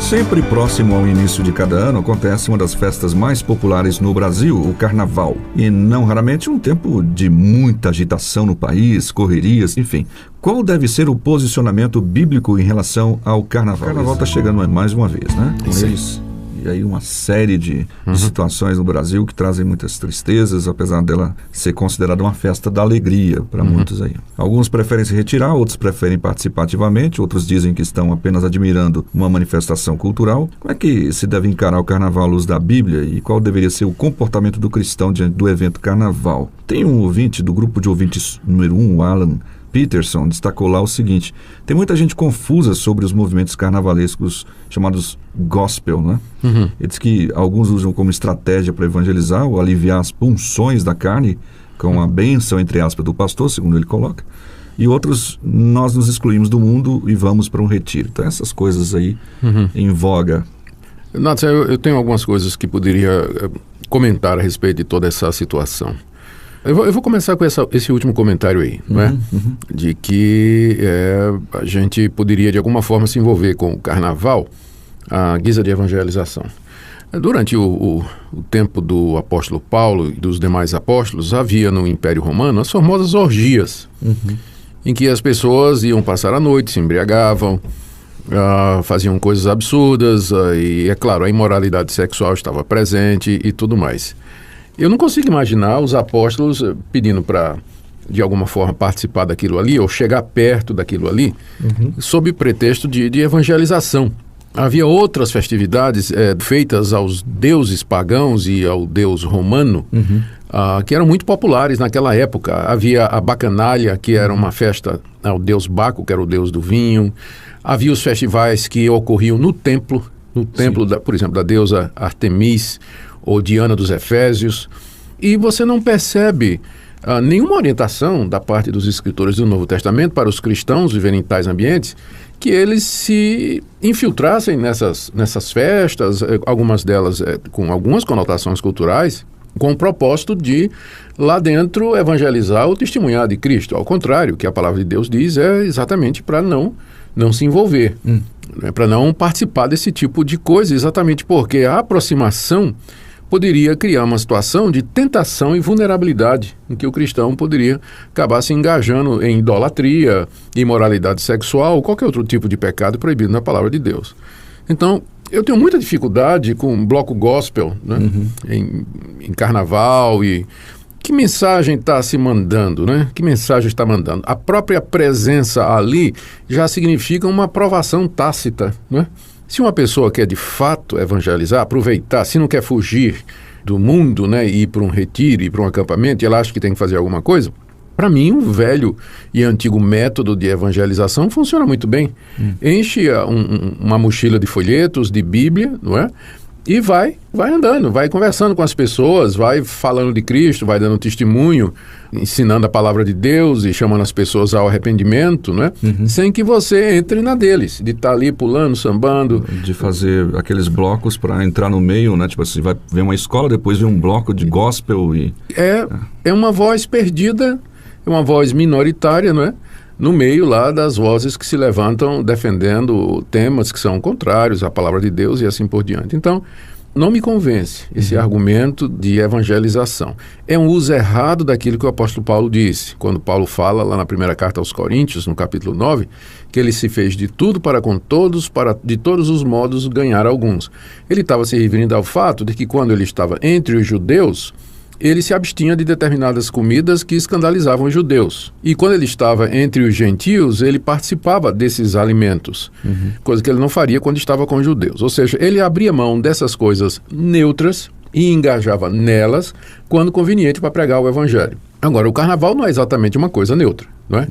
Sempre próximo ao início de cada ano acontece uma das festas mais populares no Brasil, o Carnaval. E não raramente um tempo de muita agitação no país, correrias, enfim. Qual deve ser o posicionamento bíblico em relação ao Carnaval? O Carnaval está chegando mais uma vez, né? E aí uma série de situações no Brasil que trazem muitas tristezas, apesar dela ser considerada uma festa da alegria para muitos aí. Alguns preferem se retirar, outros preferem participar ativamente, outros dizem que estão apenas admirando uma manifestação cultural. Como é que se deve encarar o Carnaval à luz da Bíblia e qual deveria ser o comportamento do cristão diante do evento Carnaval? Tem um ouvinte do grupo de ouvintes número 1, o Alan Peterson, destacou lá o seguinte: tem muita gente confusa sobre os movimentos carnavalescos chamados gospel, né? Ele diz que alguns usam como estratégia para evangelizar ou aliviar as punções da carne com a bênção, entre aspas, do pastor, segundo ele coloca, e outros, nós nos excluímos do mundo e vamos para um retiro. Então essas coisas aí em voga. Nathan, eu tenho algumas coisas que poderia comentar a respeito de toda essa situação. Eu vou começar com esse último comentário aí, né? De que a gente poderia de alguma forma se envolver com o Carnaval à guisa de evangelização. Durante o tempo do apóstolo Paulo e dos demais apóstolos, havia no Império Romano as famosas orgias, em que as pessoas iam passar a noite, se embriagavam, faziam coisas absurdas, e é claro, a imoralidade sexual estava presente e tudo mais. Eu não consigo imaginar os apóstolos pedindo para, de alguma forma, participar daquilo ali ou chegar perto daquilo ali, sob pretexto de evangelização. Havia outras festividades feitas aos deuses pagãos e ao deus romano, que eram muito populares naquela época. Havia a Bacanália, que era uma festa ao deus Baco, que era o deus do vinho. Havia os festivais que ocorriam no templo, por exemplo, da deusa Artemis, ou Diana dos Efésios, e você não percebe nenhuma orientação da parte dos escritores do Novo Testamento para os cristãos viverem em tais ambientes, que eles se infiltrassem nessas festas, algumas delas com algumas conotações culturais, com o propósito de, lá dentro, evangelizar ou testemunhar de Cristo. Ao contrário, o que a palavra de Deus diz é exatamente para não se envolver, para não participar desse tipo de coisa, exatamente porque a aproximação poderia criar uma situação de tentação e vulnerabilidade, em que o cristão poderia acabar se engajando em idolatria, imoralidade sexual ou qualquer outro tipo de pecado proibido na palavra de Deus. Então, eu tenho muita dificuldade com bloco gospel, né? Em carnaval. E que mensagem está se mandando, né? Que mensagem está mandando? A própria presença ali já significa uma aprovação tácita, né? Se uma pessoa quer de fato evangelizar, aproveitar, se não quer fugir do mundo, né, e ir para um retiro, ir para um acampamento, e ela acha que tem que fazer alguma coisa, para mim, um velho e antigo método de evangelização funciona muito bem. Enche uma mochila de folhetos, de Bíblia, não é? E vai andando, vai conversando com as pessoas, vai falando de Cristo, vai dando testemunho, ensinando a palavra de Deus e chamando as pessoas ao arrependimento, né? Sem que você entre na deles, de estar ali pulando, sambando. De fazer aqueles blocos para entrar no meio, né? Tipo assim, vai ver uma escola, depois vem um bloco de gospel e... É uma voz perdida, é uma voz minoritária, não é? No meio lá das vozes que se levantam defendendo temas que são contrários à palavra de Deus e assim por diante. Então, não me convence esse argumento de evangelização. É um uso errado daquilo que o apóstolo Paulo disse, quando Paulo fala lá na primeira carta aos Coríntios, no capítulo 9, que ele se fez de tudo para com todos, para de todos os modos ganhar alguns. Ele estava se referindo ao fato de que quando ele estava entre os judeus, ele se abstinha de determinadas comidas que escandalizavam os judeus. E quando ele estava entre os gentios, ele participava desses alimentos, coisa que ele não faria quando estava com os judeus. Ou seja, ele abria mão dessas coisas neutras e engajava nelas quando conveniente para pregar o evangelho. Agora, o carnaval não é exatamente uma coisa neutra, não é?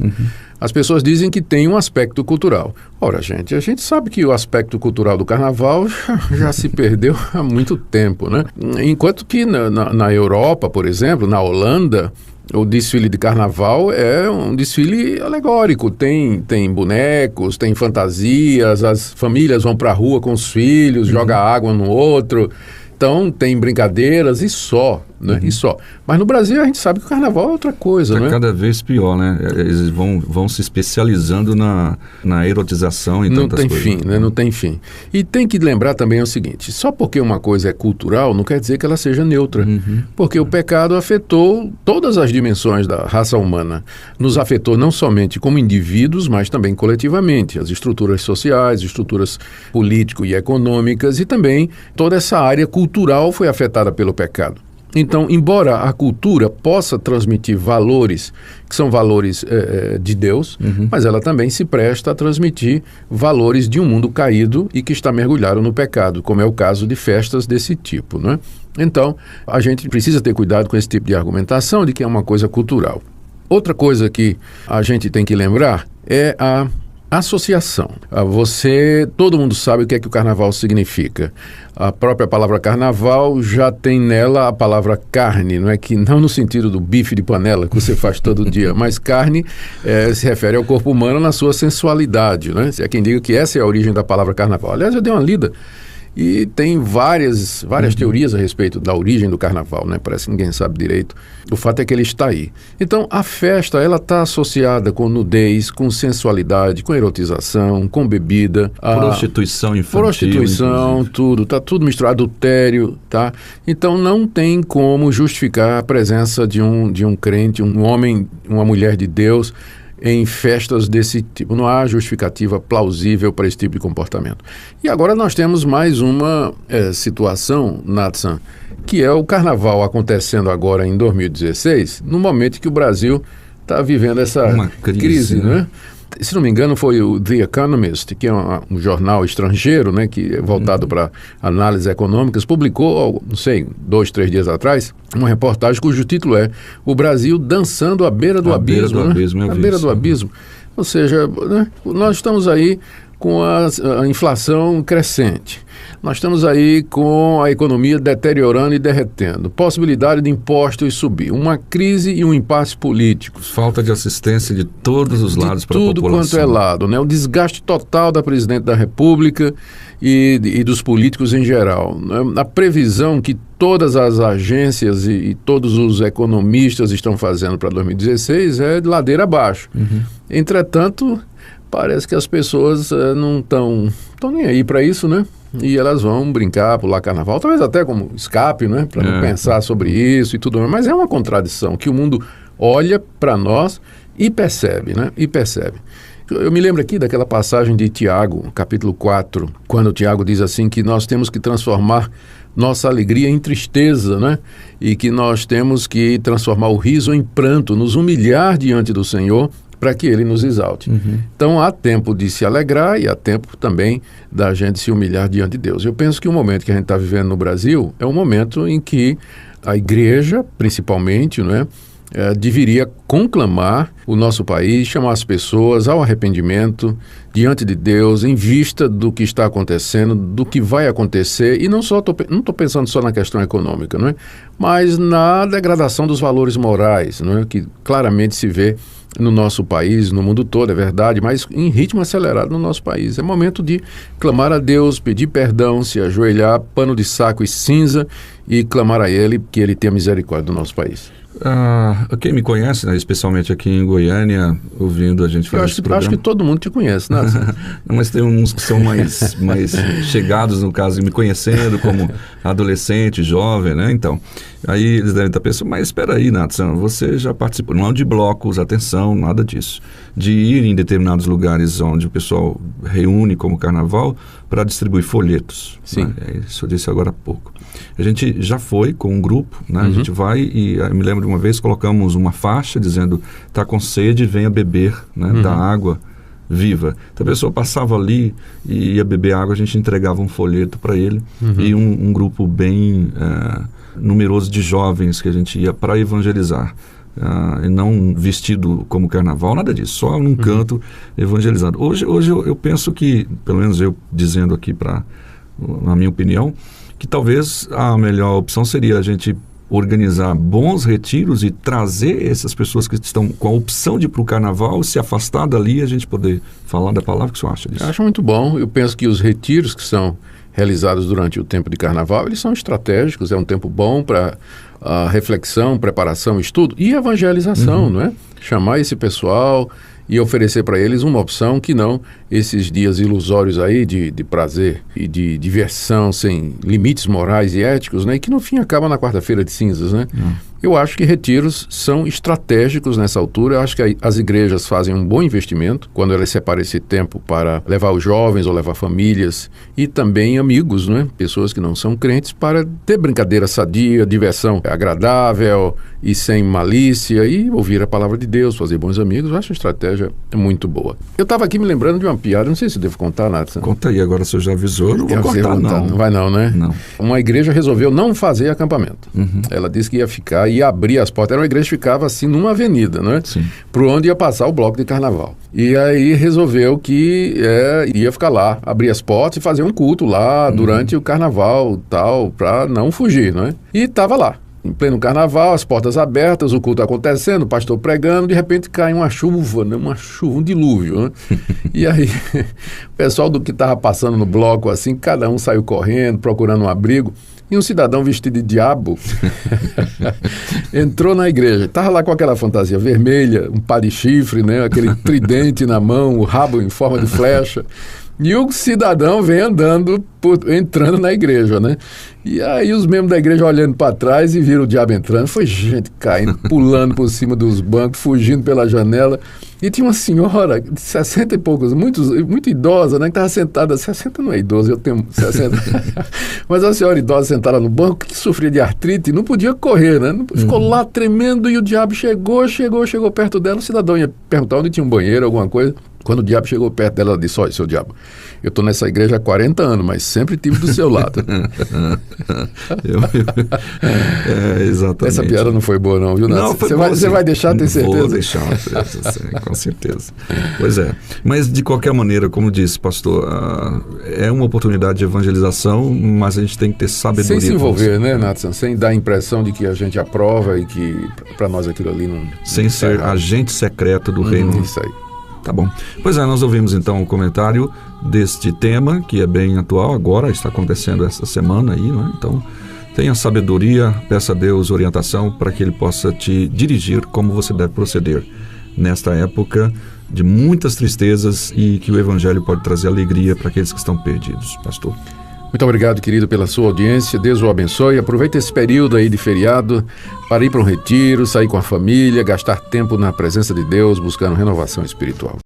As pessoas dizem que tem um aspecto cultural. Ora, gente, a gente sabe que o aspecto cultural do carnaval já se perdeu há muito tempo, né? Enquanto que na Europa, por exemplo, na Holanda, o desfile de carnaval é um desfile alegórico. Tem bonecos, tem fantasias, as famílias vão para a rua com os filhos, jogam água no outro. Então, tem brincadeiras e só, né? E só. Mas no Brasil a gente sabe que o carnaval é outra coisa, né? Cada vez pior, né? Eles vão se especializando na erotização e tantas coisas. Não tem fim, né? Não tem fim. E tem que lembrar também o seguinte, só porque uma coisa é cultural, não quer dizer que ela seja neutra. Porque o pecado afetou todas as dimensões da raça humana. Nos afetou não somente como indivíduos, mas também coletivamente. As estruturas sociais, estruturas políticas e econômicas e também toda essa área cultural foi afetada pelo pecado. Então, embora a cultura possa transmitir valores, que são valores de Deus, mas ela também se presta a transmitir valores de um mundo caído e que está mergulhado no pecado, como é o caso de festas desse tipo, né? Então, a gente precisa ter cuidado com esse tipo de argumentação de que é uma coisa cultural. Outra coisa que a gente tem que lembrar é a associação. Todo mundo sabe o que é que o carnaval significa. A própria palavra carnaval já tem nela a palavra carne, não no sentido do bife de panela que você faz todo dia, mas carne se refere ao corpo humano na sua sensualidade, né? Se é quem diga que essa é a origem da palavra carnaval. Aliás, eu dei uma lida e tem várias teorias a respeito da origem do carnaval, né? Parece que ninguém sabe direito. O fato é que ele está aí. Então, a festa, ela está associada com nudez, com sensualidade, com erotização, com bebida. Prostituição infantil. Tudo. Está tudo misturado, adultério, tá? Então, não tem como justificar a presença de um crente, um homem, uma mulher de Deus, em festas desse tipo. Não há justificativa plausível para esse tipo de comportamento. E agora nós temos mais uma situação, Natsan, que é o carnaval acontecendo agora em 2016, no momento que o Brasil está vivendo essa crise, né? Se não me engano, foi o The Economist, que é um jornal estrangeiro, né, que é voltado para análises econômicas, publicou, não sei, 2, 3 dias atrás, uma reportagem cujo título é O Brasil dançando à beira do abismo. À beira do abismo. Ou seja, né, nós estamos aí com a inflação crescente. Nós estamos aí com a economia deteriorando e derretendo. Possibilidade de impostos subir. Uma crise e um impasse político. Falta de assistência de todos os lados para a população. Tudo quanto é lado, né? O desgaste total da Presidente da República e dos políticos em geral. Né? A previsão que todas as agências e todos os economistas estão fazendo para 2016 é de ladeira abaixo. Entretanto, parece que as pessoas não estão nem aí para isso, né? E elas vão brincar, pular carnaval, talvez até como escape, né? Para não pensar sobre isso e tudo mais. Mas é uma contradição que o mundo olha para nós e percebe, né? E percebe. Eu me lembro aqui daquela passagem de Tiago, capítulo 4, quando Tiago diz assim que nós temos que transformar nossa alegria em tristeza, né? E que nós temos que transformar o riso em pranto, nos humilhar diante do Senhor, para que Ele nos exalte. Então, há tempo de se alegrar e há tempo também da gente se humilhar diante de Deus. Eu penso que o momento que a gente está vivendo no Brasil é um momento em que a igreja, principalmente, né, deveria conclamar o nosso país, chamar as pessoas ao arrependimento diante de Deus, em vista do que está acontecendo, do que vai acontecer, e não estou pensando só na questão econômica, não é? Mas na degradação dos valores morais, não é? Que claramente se vê no nosso país, no mundo todo, é verdade, mas em ritmo acelerado no nosso país. É momento de clamar a Deus, pedir perdão, se ajoelhar, pano de saco e cinza e clamar a Ele que Ele tenha misericórdia do nosso país. Quem me conhece, né, especialmente aqui em Goiânia, ouvindo a gente fazer esse programa... Eu acho que todo mundo te conhece, né? Não, mas tem uns que são mais chegados, no caso, me conhecendo como adolescente, jovem, né? Então, aí eles devem estar pensando, mas espera aí, Nathan, você já participou, não de blocos, atenção, nada disso. De ir em determinados lugares onde o pessoal reúne como carnaval para distribuir folhetos. Sim. Né? Isso eu disse agora há pouco. A gente já foi com um grupo, né? A gente vai e eu me lembro de uma vez colocamos uma faixa dizendo está com sede, venha beber, né, da água viva. Então a pessoa passava ali e ia beber água, a gente entregava um folheto para ele e um grupo bem numeroso de jovens que a gente ia para evangelizar. E não vestido como carnaval, nada disso, só num canto evangelizando. Hoje eu penso que, pelo menos eu dizendo aqui na minha opinião, que talvez a melhor opção seria a gente organizar bons retiros e trazer essas pessoas que estão com a opção de ir para o carnaval, se afastar dali e a gente poder falar da palavra. O que você acha disso? Eu acho muito bom. Eu penso que os retiros que são realizados durante o tempo de carnaval, eles são estratégicos, é um tempo bom para a reflexão, preparação, estudo e evangelização, não é? Chamar esse pessoal e oferecer para eles uma opção que não esses dias ilusórios aí de prazer e de diversão sem limites morais e éticos, né? E que no fim acaba na quarta-feira de cinzas, né? Eu acho que retiros são estratégicos nessa altura. Eu acho que as igrejas fazem um bom investimento quando elas separam esse tempo para levar os jovens ou levar famílias e também amigos, né? Pessoas que não são crentes, para ter brincadeira sadia, diversão agradável e sem malícia e ouvir a palavra de Deus, fazer bons amigos. Eu acho uma estratégia muito boa. Eu estava aqui me lembrando de uma piada, não sei se eu devo contar, Nathan. Conta aí, agora você já avisou, não vou contar, não. Não vai não, né? Não. Uma igreja resolveu não fazer acampamento. Ela disse que ia abrir as portas. Era uma igreja que ficava assim numa avenida, né? Sim. Por onde ia passar o bloco de carnaval. E aí resolveu que ia ficar lá, abrir as portas e fazer um culto lá durante o carnaval, tal, para não fugir, né? E estava lá. Em pleno carnaval, as portas abertas, o culto acontecendo, o pastor pregando, de repente cai uma chuva, né? Um dilúvio, né? E aí, o pessoal do que estava passando no bloco, assim, cada um saiu correndo, procurando um abrigo, e um cidadão vestido de diabo entrou na igreja. Estava lá com aquela fantasia vermelha, um pá de chifre, né? Aquele tridente na mão, o rabo em forma de flecha. E o cidadão vem entrando na igreja, né? E aí os membros da igreja olhando para trás e viram o diabo entrando. Foi gente caindo, pulando por cima dos bancos, fugindo pela janela. E tinha uma senhora de 60 e poucos, muito idosa, né? Que estava sentada, 60 não é idosa, eu tenho 60. Mas a senhora idosa sentada no banco, que sofria de artrite, não podia correr, né? Ficou lá tremendo e o diabo chegou perto dela. O cidadão ia perguntar onde tinha um banheiro, alguma coisa. Quando o diabo chegou perto dela, ela disse: olha, seu diabo, eu estou nessa igreja há 40 anos, mas sempre estive do seu lado. Exatamente. Essa piada não foi boa não, viu, Nath? Você vai deixar, tem certeza? Vou deixar, com certeza. Pois é. Mas, de qualquer maneira, como disse, pastor, é uma oportunidade de evangelização, mas a gente tem que ter sabedoria. Sem se envolver, né, Nathan? Sem dar a impressão de que a gente aprova e que para nós aquilo ali não... Sem ser agente secreto do reino. Isso aí. Tá bom. Pois é, nós ouvimos então o comentário deste tema, que é bem atual, agora está acontecendo essa semana aí, não é? Então, tenha sabedoria, peça a Deus orientação para que Ele possa te dirigir como você deve proceder nesta época de muitas tristezas e que o Evangelho pode trazer alegria para aqueles que estão perdidos. Pastor. Muito obrigado, querido, pela sua audiência. Deus o abençoe. Aproveite esse período aí de feriado para ir para um retiro, sair com a família, gastar tempo na presença de Deus, buscando renovação espiritual.